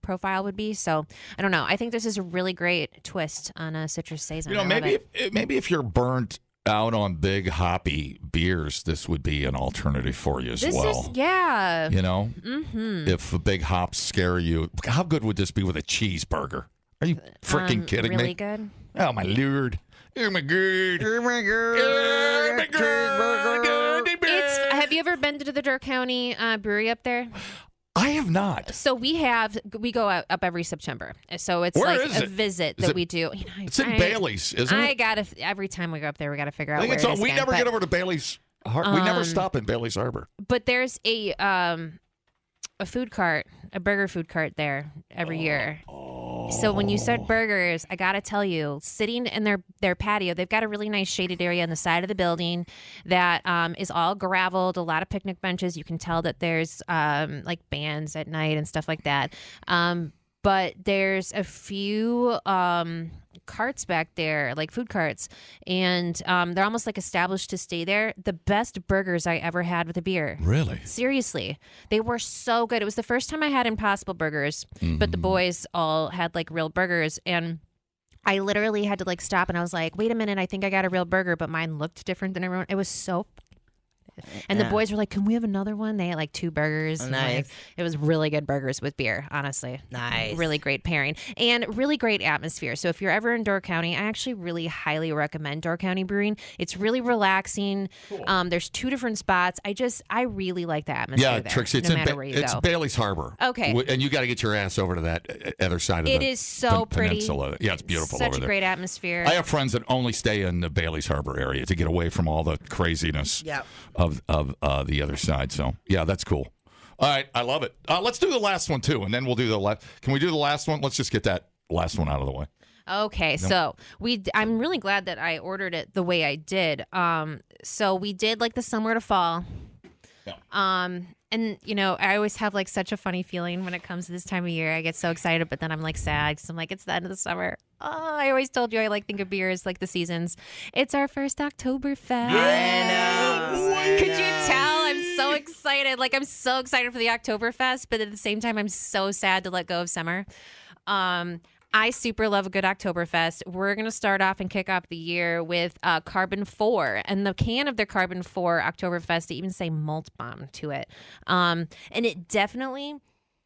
profile would be. So I don't know. I think this is a really great twist on a citrus Saison. You know, maybe if you're burnt out on big hoppy beers, this would be an alternative for you as well. You know, if the big hops scare you, how good would this be with a cheeseburger? Are you freaking kidding me? Really good. Oh my lord! Oh my god! Oh my god! Oh my god! Have you ever been to the Door County brewery up there? I have not. So we go up every September. So it's Where like is a it? visit Is that it- we do. You know, It's in Bailey's, isn't it? Every time we go up there, we gotta figure out I think where it's it is we again. never But- get over to Bailey's. We never stop in Bailey's Harbor. But there's a food cart, a burger food cart there every year. So when you said burgers, I gotta tell you, sitting in their patio, they've got a really nice shaded area on the side of the building that is all graveled, a lot of picnic benches. You can tell that there's like bands at night and stuff like that. But there's a few carts back there, like food carts, and they're almost like established to stay there. The best burgers I ever had with a beer. Really? Seriously. They were so good. It was the first time I had Impossible Burgers, but the boys all had like real burgers, and I literally had to like stop and I was like, wait a minute, I think I got a real burger, but mine looked different than everyone. It was so and the boys were like, can we have another one? They had like 2 burgers. And, nice. like, it was really good burgers with beer, honestly. Nice. Really great pairing. And really great atmosphere. So if you're ever in Door County, I actually really highly recommend Door County Brewing. It's really relaxing. Cool. There's 2 different spots. I really like the atmosphere there. Trixie, no matter where you it's go. Bailey's Harbor. Okay. And you got to get your ass over to that other side of It is so pretty. peninsula. Yeah, it's beautiful Such over a there. great atmosphere. I have friends that only stay in the Bailey's Harbor area to get away from all the craziness of the other side. So, yeah, that's cool. All right, I love it. Let's do the last one, too, and then we'll do the last. Can we do the last one? Let's just get that last one out of the way. Okay, so I'm really glad that I ordered it the way I did. So we did like the summer to fall. Yeah. And I always have like such a funny feeling when it comes to this time of year. I get so excited, but then I'm like sad because I'm like, it's the end of the summer. Oh, I always told you I think of beer as like the seasons. It's our first Oktoberfest. I know. Could you tell? I'm so excited. Like I'm so excited for the Oktoberfest, but at the same time, I'm so sad to let go of summer. I super love a good Oktoberfest. We're going to start off and kick off the year with Carbon 4. And the can of their Carbon 4 Oktoberfest, they even say malt bomb to it. And it definitely,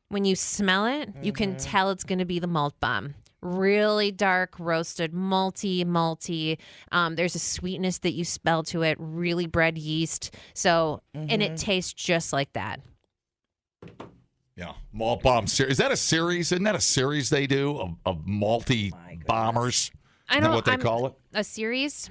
when you smell it, you can tell it's going to be the malt bomb. Really dark, roasted, malty. There's a sweetness that you smell to it, really bred yeast. So, and it tastes just like that. Yeah, malt bomb series. Is that a series? Isn't that a series they do of malty bombers? I Isn't don't that what they call it? A series?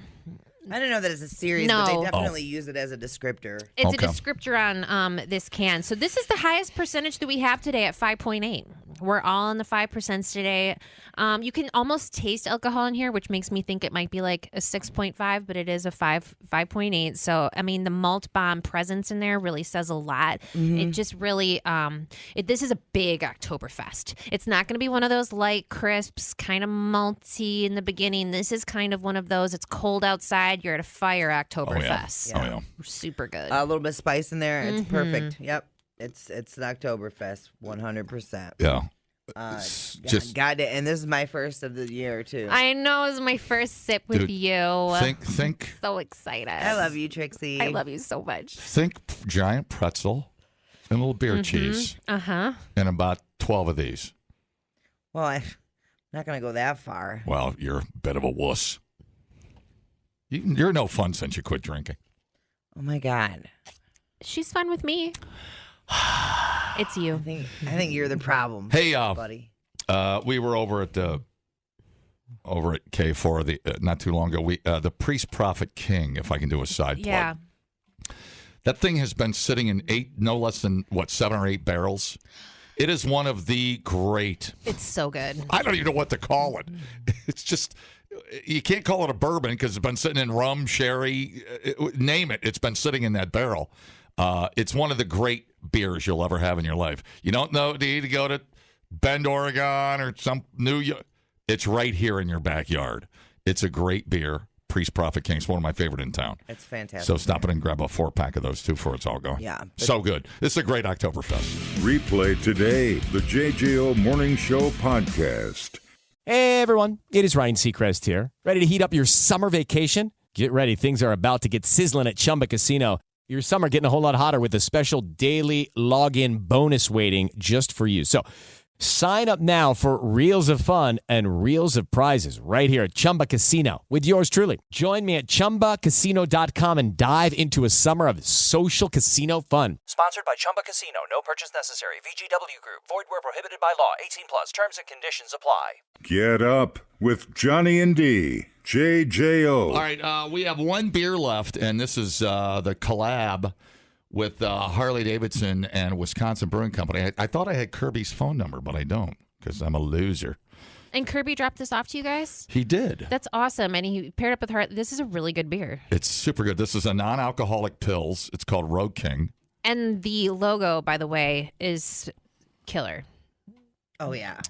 I don't know that it's a series, but they definitely use it as a descriptor. It's a descriptor on this can. So this is the highest percentage that we have today at 5.8. We're all in the 5% today. You can almost taste alcohol in here, which makes me think it might be like a 6.5, but it is a 5.8. So, I mean, the malt bomb presence in there really says a lot. It just really, this is a big Oktoberfest. It's not going to be one of those light crisps, kind of malty in the beginning. This is kind of one of those, it's cold outside, you're at a fire Oktoberfest. Oh, yeah. Super good. A little bit of spice in there. It's perfect. Yep. It's an Oktoberfest, 100%. Yeah. Got it. And this is my first of the year, too. I know. It was my first sip with you. Think. So excited. I love you, Trixie. I love you so much. Think giant pretzel and a little beer cheese. And about 12 of these. Well, I'm not going to go that far. Well, you're a bit of a wuss. You're no fun since you quit drinking. Oh, my God. She's fun with me. It's you. I think you're the problem. Hey, buddy. We were over at K4 not too long ago. The Priest Prophet King, if I can do a side plug. Yeah. That thing has been sitting in no less than 7 or 8 barrels. It is one of the great. It's so good. I don't even know what to call it. It's just, you can't call it a bourbon because it's been sitting in rum, sherry, name it. It's been sitting in that barrel. It's one of the great beers you'll ever have in your life. You don't need to go to Bend, Oregon or some New York. It's right here in your backyard. It's a great beer. Priest Prophet King. It's one of my favorite in town. It's fantastic. So stop in and grab a 4-pack of those too before it's all gone. Yeah. So good. This is a great Oktoberfest. Replay today the JJO Morning Show podcast. Hey everyone, it is Ryan Seacrest here. Ready to heat up your summer vacation? Get ready. Things are about to get sizzling at Chumba Casino. Your summer getting a whole lot hotter with a special daily login bonus waiting just for you. So sign up now for reels of fun and reels of prizes right here at Chumba Casino with yours truly. Join me at ChumbaCasino.com and dive into a summer of social casino fun. Sponsored by Chumba Casino. No purchase necessary. VGW Group. Void where prohibited by law. 18 plus. Terms and conditions apply. Get up with Johnny and D. JJO. All right, we have one beer left, and this is the collab with Harley Davidson and Wisconsin Brewing Company. I thought I had Kirby's phone number, but I don't because I'm a loser. And Kirby dropped this off to you guys? He did. That's awesome. And he paired up with her. This is a really good beer. It's super good. This is a non-alcoholic pills. It's called Road King. And the logo, by the way, is killer. Oh, yeah.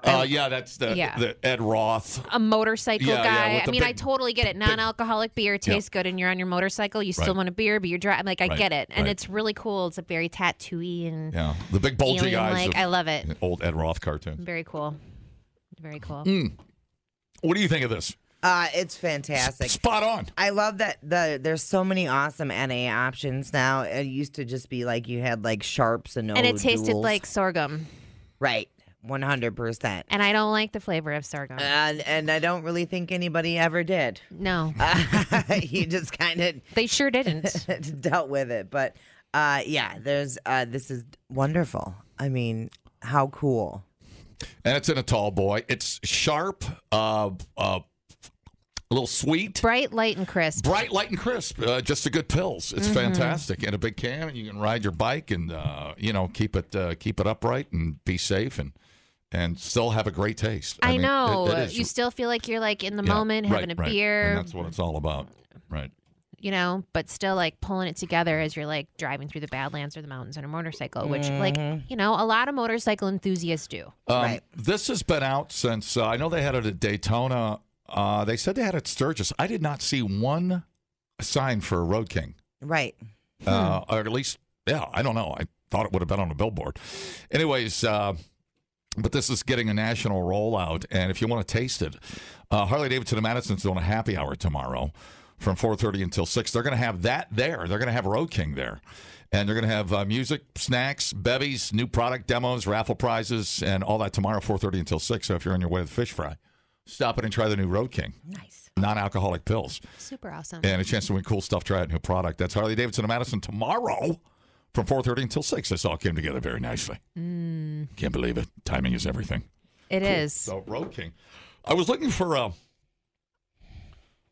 That's the Ed Roth. A motorcycle guy. Yeah, I mean, I totally get it. Non-alcoholic beer tastes good and you're on your motorcycle. You still want a beer, but you're driving. Like, I get it. And it's really cool. It's a very tattooy and the big bulgy guys. I love it. Old Ed Roth cartoon. Very cool. Very cool. What do you think of this? It's fantastic. Spot on. I love that there's so many awesome NA options now. It used to just be like you had like sharps and no And it tasted duels. like sorghum. Right. 100%. And I don't like the flavor of sorghum. And I don't really think anybody ever did. No. You just kind of... They sure didn't. dealt with it. But, there's... this is wonderful. I mean, how cool. And it's in a tall boy. It's sharp, A little sweet. Bright, light, and crisp. Bright, light, and crisp. Just the good pills. It's fantastic. And a big can, and you can ride your bike and, keep it upright and be safe and still have a great taste. I mean, know. it is. You still feel like you're like in the moment having a beer. And that's what it's all about. Right. But still like pulling it together as you're like driving through the Badlands or the mountains on a motorcycle, which a lot of motorcycle enthusiasts do. Right. This has been out since, I know they had it at Daytona. They said they had it at Sturgis. I did not see one sign for Road King. Right. Or at least, I don't know. I thought it would have been on a billboard. Anyways, but this is getting a national rollout. And if you want to taste it, Harley-Davidson of Madison's doing a happy hour tomorrow from 4:30 until 6. They're going to have that there. They're going to have Road King there. And they're going to have music, snacks, bevies, new product demos, raffle prizes, and all that tomorrow, 4:30 until 6. So if you're on your way to the fish fry, stop in and try the new Road King. Nice. Non-alcoholic pills. Super awesome. And a chance to win cool stuff. Try out a new product. That's Harley-Davidson of Madison tomorrow from 4:30 until 6. This all came together very nicely. Can't believe it. Timing is everything. It is. So Road King. I was looking for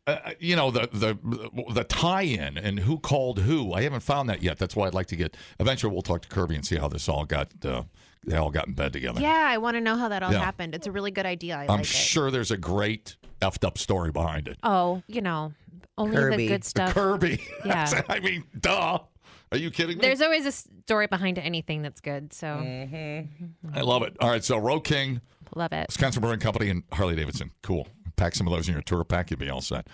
the tie-in and who called who. I haven't found that yet. That's why I'd like to get. Eventually, we'll talk to Kirby and see how this all got. They all got in bed together. Yeah, I want to know how that all happened. It's a really good idea. I'm sure there's a great effed up story behind it. Oh, only Kirby. the good stuff. Kirby. Yeah. I mean, duh. Are you kidding me? There's always a story behind anything that's good. So I love it. All right, so Road King, love it. Wisconsin Brewing Company, and Harley-Davidson. Cool. Pack some of those in your tour pack. You'll be all set.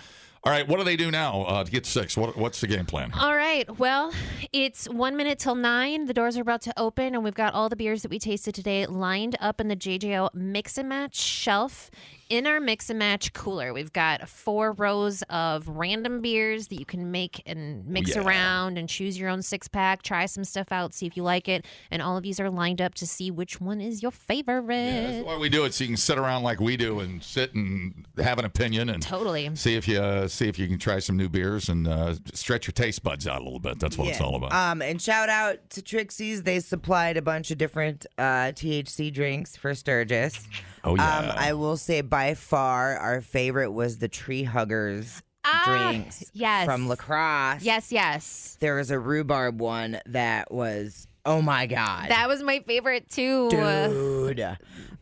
All right, what do they do now to get 6? What's the game plan? All right, well, it's 1 minute till 9. The doors are about to open, and we've got all the beers that we tasted today lined up in the JJO Mix and Match shelf. In our Mix and Match cooler, we've got 4 rows of random beers that you can make and mix around and choose your own 6-pack, try some stuff out, see if you like it. And all of these are lined up to see which one is your favorite. Yeah, that's why we do it, so you can sit around like we do and sit and have an opinion and totally see if you can try some new beers and stretch your taste buds out a little bit. That's what it's all about. And shout out to Trixie's. They supplied a bunch of different THC drinks for Sturgis. Oh, yeah. I will say by far our favorite was the Tree Huggers drinks from La Crosse. Yes. There was a rhubarb one that was, oh my God. That was my favorite too. Dude.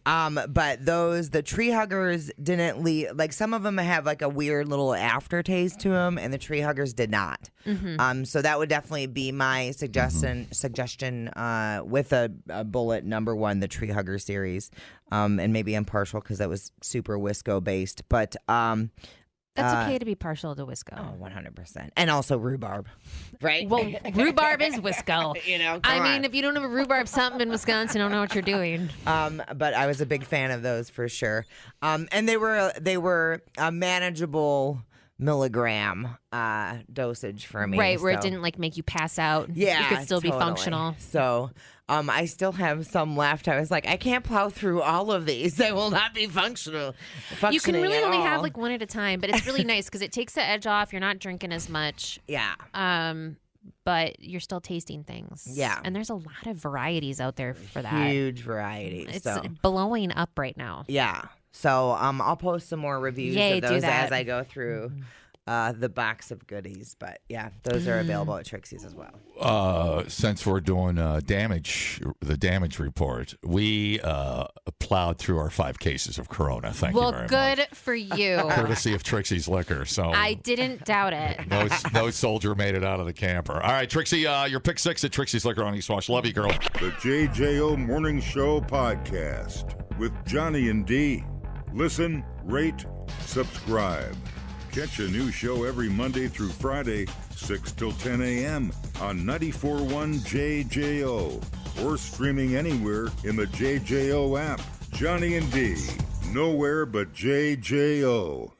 But the Tree Huggers didn't leave, like some of them have like a weird little aftertaste to them, and the Tree Huggers did not. So that would definitely be my suggestion with a bullet number 1, the Tree Hugger series. And maybe I'm partial because that was super Wisco based, but that's okay to be partial to Wisco. Oh, 100%. And also rhubarb, right? Well, rhubarb is Wisco. I mean, if you don't have a rhubarb something in Wisconsin, I don't know what you're doing. But I was a big fan of those for sure. And they were a manageable milligram dosage for me. Right, where it didn't like make you pass out. Yeah, you could still be functional. So I still have some left. I was like, I can't plow through all of these. They will not be functional. You can really only have like one at a time, but it's really nice because it takes the edge off. You're not drinking as much. Yeah. But you're still tasting things. Yeah. And there's a lot of varieties out there for that. Huge varieties. It's blowing up right now. Yeah. So I'll post some more reviews of those as I go through the box of goodies. But yeah, those are available at Trixie's as well. Since we're doing the damage report, we plowed through our 5 cases of Corona. Thank you very much. Well, good for you. Courtesy of Trixie's Liquor. So I didn't doubt it. No soldier made it out of the camper. All right, Trixie, your pick 6 at Trixie's Liquor on East Wash. Love you, girl. The JJO Morning Show podcast with Johnny and D. Listen, rate, subscribe. Catch a new show every Monday through Friday, 6 till 10 a.m. on 94.1 JJO or streaming anywhere in the JJO app. Johnny and D, nowhere but JJO.